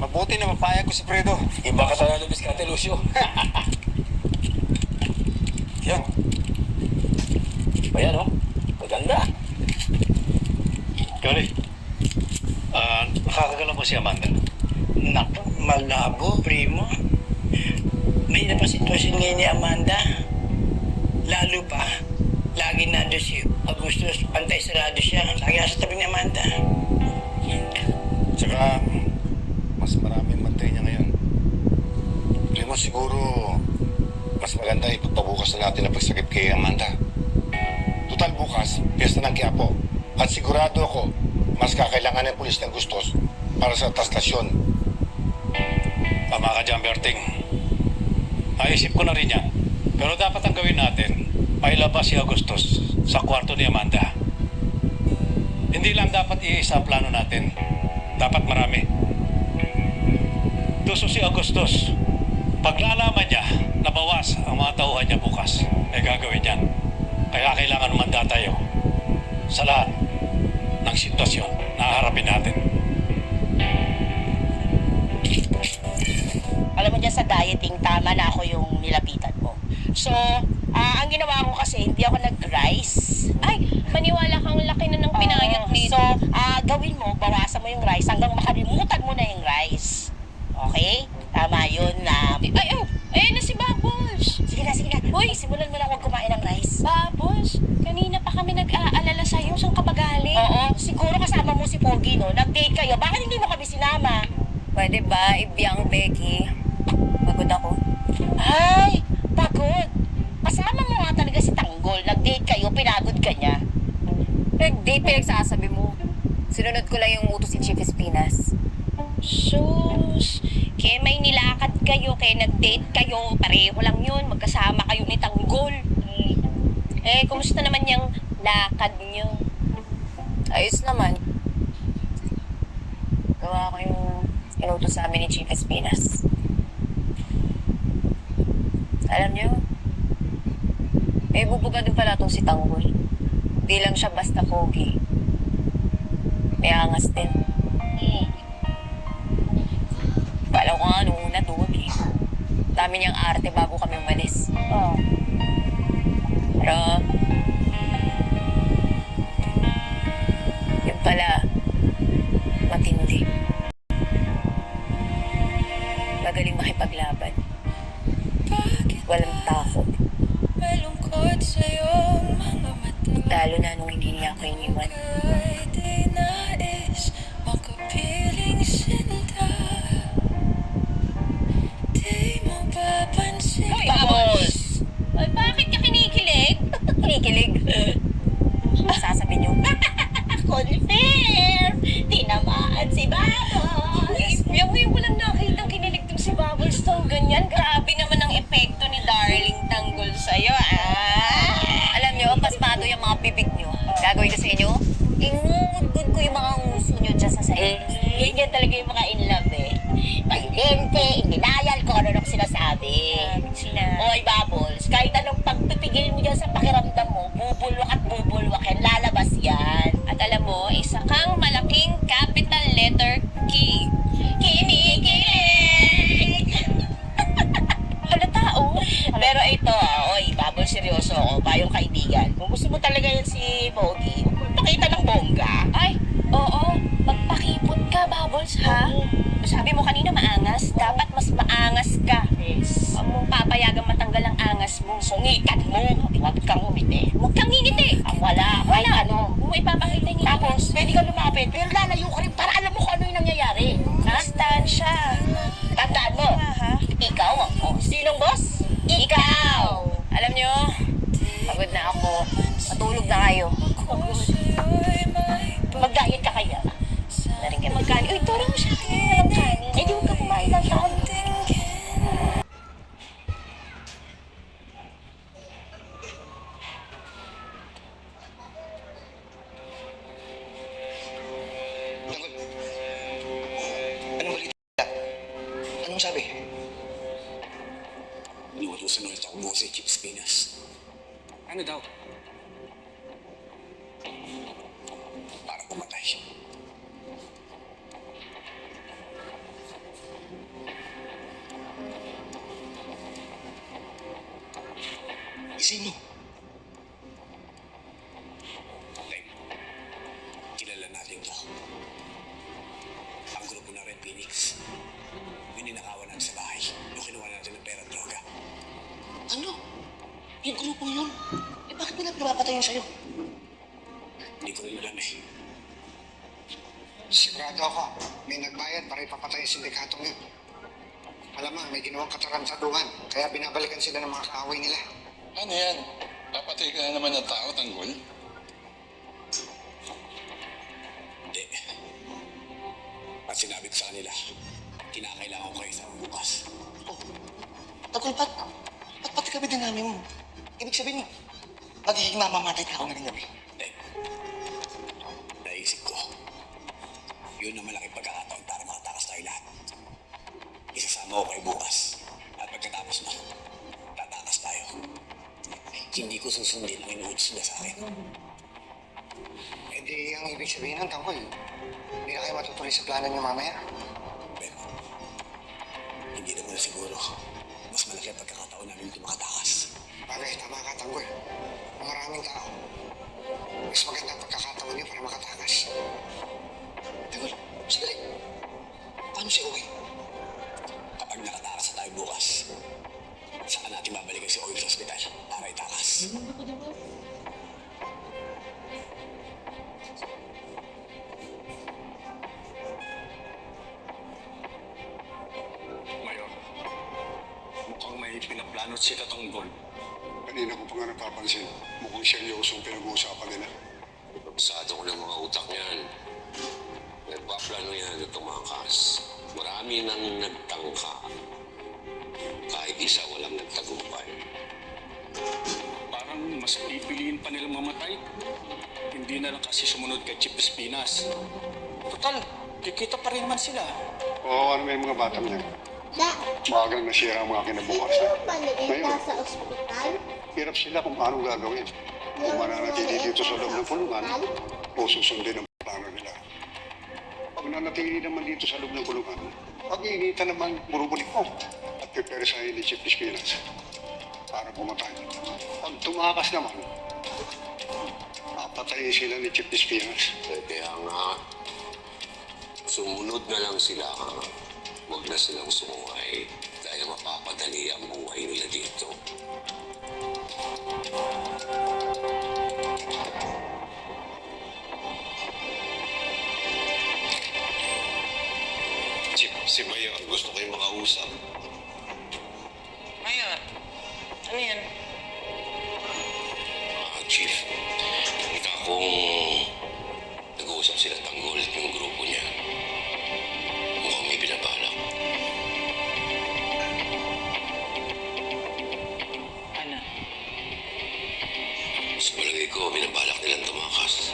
Mabuti na mapayag ko si Fredo. Iba ka talaga, Biskate Lucio. Yan. Ayan, oh. Maganda. Kari, nakakagala mo si Amanda. Naku, malabo, primo. May na pa sitwasyon ngayon ni Amanda. Lalo pa, lagi nando si Augustus, pantay sarado siya. Lagi nasa tabi ni Amanda. Tsaka, mas maraming bantay niya ngayon. Primo, siguro, mas maganda ipagpabukas na natin ang pagsakip kay Amanda. Total bukas, piyesta ng Quiapo. At sigurado ako, mas kakailangan ng pulis ng gustos para sa tastasyon. Tama ka dyan, Berting. Naisip ko na rin yan. Pero dapat ang gawin natin, pailabas si Augustus sa kwarto ni Amanda. Hindi lang dapat iisa ang plano natin. Dapat marami. Tuso si Augustus. Paglalaman niya na bawas ang mga tauhan niya bukas, ay gagawin yan. Kaya kailangan umanda tayo sa lahat ng sitwasyon na haharapin natin. Alam mo dyan sa dieting, tama na ako yung nilapitan mo. So, ang ginawa ko kasi, hindi ako nag-rice. Ay, maniwala kang laki na ng pinayat nito. So, gawin mo, bawasan mo yung rice hanggang makalimutan mo na yung rice. Okay? Tama yun na... Ayun na si Bubbles. Sige na. Uy! Simulan mo na huwag kumain ng rice. Bubbles, kanina pa kami nag-aalala sa'yo. Saan ka ba galing? Oo, siguro kasama mo si Pogi, no? Nag-date kayo. Bakit hindi mo kami sinama? Pwede ba, ibiyang Becky? Pagod ako. Ay, pagod. Kasama mo nga talaga si Tanggol. Nag-date kayo, pinagod ka niya. Nag-date pinagsasabi mo. Sinunod ko lang yung utos si Chief Espinas. Sus, kaya may nilakad kayo, kaya nag-date kayo, pareho lang yun, magkasama kayo ni Tanggol. Kumusta naman yung lakad nyo? Ayos naman. Gawa ko yung inutos sa amin ni Chief Espinas. Alam nyo, may bubuga din pala itong si Tanggol. Di lang siya basta pogi. May angas din. Kala ko nga nung una doon eh. Dami niyang arte bago kami umalis. Oh. Pero, yun pala, matindi. Magaling makipaglaban. Walang takot. Lalo na nung hindi niya ako iniwan. Hoy, Bubbles! Ay, bakit ka kinikilig? Kinikilig. Sasabihin niyo. Confirm! Tinamaan si Bubbles! Yung ko lang nakita kinilig tong si Bubbles daw ganyan. Grabe naman ang epekto ni Darling Tanggol sa'yo, Alam niyo, paspado yung mga bibig niyo. Gagawin ko sa inyo, ingugod ko yung mga uso niyo dyan sa sa'yo. Ganyan talaga yung mga in love eh. Pahinente, ininayal ko ano nang sinasabi. Oy, Bubbles, kahit anong pagpipigil mo dyan sa pakiramdam mo, bubulwak yan, lalabas yan. At alam mo, isa kang malaking capital letter K. Kinikilig! Halata, Pero ito, oy, Bubbles, seryoso ako, payong kaibigan. Kung gusto mo talaga yan si Pogi, pakita ng bongga. Ay, oo. Magpakipot ka, Bubbles, ha? Sabi mo kanina maangas. Dapat mas maangas ka. Yes. Huwag mong papayagang matanggal ang angas mo. Sungitan mo, huwag kang umiti. Huwag kang ngingiti. Wala, kahit ano. Huwag mo ipapakita yung ngiti. Tapos, pwede ka lumapit, pero lalayo ka rin para alam mo kung ano yung nangyayari. Ha? Distansya. Tandaan mo, Ha? ikaw ang boss. Sinong boss? Ikaw! Alam nyo, pagod na ako. Matulog na kayo. Mag-diet ka kaya? Na rin kayo magkanin. Uy, turo mo siya. Walang kanin. Eh, di huwag ka kumain ng kanin. Anong balita? Anong sabi? Inuutusan ulit ako mo si Chief Espinas. Ano daw? Para pumatay siya. Sino? Leng, kilala natin to. Ang grupo ng Red Phoenix. Yung ninakawan natin sa bahay. Yung kinuha natin ng pera at droga. Ano? Yung grupo yun? Eh bakit nila pinapatayin sa'yo? Hindi ko rin alam eh. Sigurado ako, may nagbayad para ipapatay yung sindikatong yun. Malamang may ginawang katarantaduhan, kaya binabalikan sila ng mga kaaway nila. Ano yan? Papatay ka na naman ng tao, tanggol? Hindi. At sinabi ko sa kanila, kinakailangan ko kayo sa bukas. Oh, Tagol, ba't pati kami dinami mo? Ibig sabihin, magiging mamamatay ka ako na rin gabi. Hindi. Naisip ko, yun ang malaking pagkakataon para makatakas tayo lahat. Isasama ko kayo bukas. At pagkatapos mo, tatakas tayo. Hindi ko susundin ang inuutos nila sa akin. Eh di, ang ibig sabihin ng tangkol, hindi na kayo matutuloy sa plano niyo mamaya. Pero, hindi naman na siguro. Mas malaki ang pagkakataon namin ito makatakas. Bagay, tama ka, tanggol. Maraming tao. Mas maganda ang pagkakataon niyo para makatakas. Tagol, sandali. Paano si Owen? Kapag nakatakas na tayo bukas, saka natin babalikan si Oil sa ospital para itakas. Mayor, mukhang may pinaplano si Tatonggol. Kanina ko pa nga napapansin, mukhang seryosong pinag-uusapan nila. Pasado ko ng mga utak niyan. Nagpaplano yan na tumakas. Marami nang nagtangka. Kahit isa walang nagtagumpay. Parang mas pipiliin pa nilang mamatay. Hindi na lang kasi sumunod kay Chief Espinas. Total, kikita pa rin man sila. Oo, ano may mga batang yan? Bagang nasira ang mga kinabukasan. Ngayon, sa ospital? hirap sila kung paano gagawin. Kung mananatili dito sa loob ng kulungan o susundin ang plano nila. Pag nanatili naman dito sa loob ng kulungan, pag-iinitan naman burubulik ko at piperesahin ni Chief Espinas para pumatay. Pag tumakas naman, papatayin sila ni Chief Espinas. Kaya nga, sumunod na lang sila. Huwag na silang sumungay dahil mapapadali ang buhay nila dito. Chief, si Mayor, gusto ko yung makausap. Mayor, ano yan? Chief, ika kung nag-uusap sila tanggol at yung grupo niya. Mukhang may binabalak. Ano? Sa palagay ko, binabalak nilang tumakas.